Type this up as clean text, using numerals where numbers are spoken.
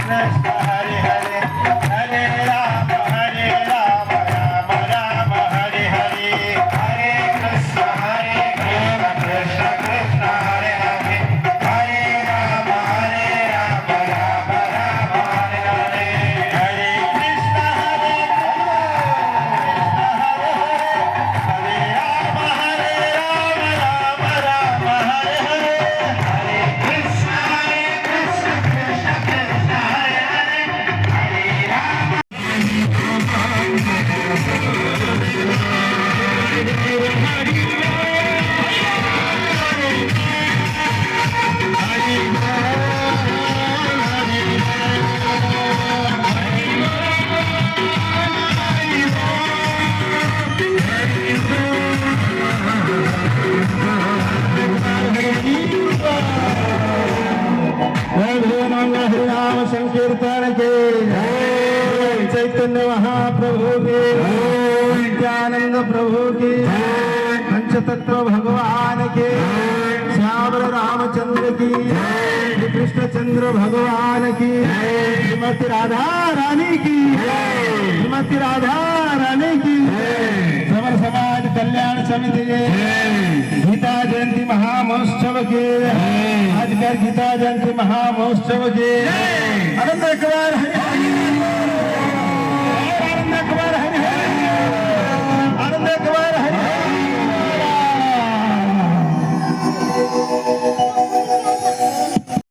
कृष्ण हरे हरे हरे राम राम राम हरे हरे हरे कृष्ण कृष्ण कृष्ण हरे हरे हरे राम राम राम हरे हरे हरे कृष्ण हरे राम राम राम हरे हरे हरे कृष्ण कृष्ण कृष्ण हरे हरे हरे राम हरे राम संकीर्तन के चैतन्य महाप्रभु के नित्यानंद प्रभु के पंचतत्व भगवान के श्याम रामचंद्र की कृष्णचंद्र भगवान की श्रीमती राधा रानी की श्रीमती राधा रानी की समर समाज कल्याण समिति के गीता जयंती महामहोत्सव के आज गीता जयंती महामहोत्सव के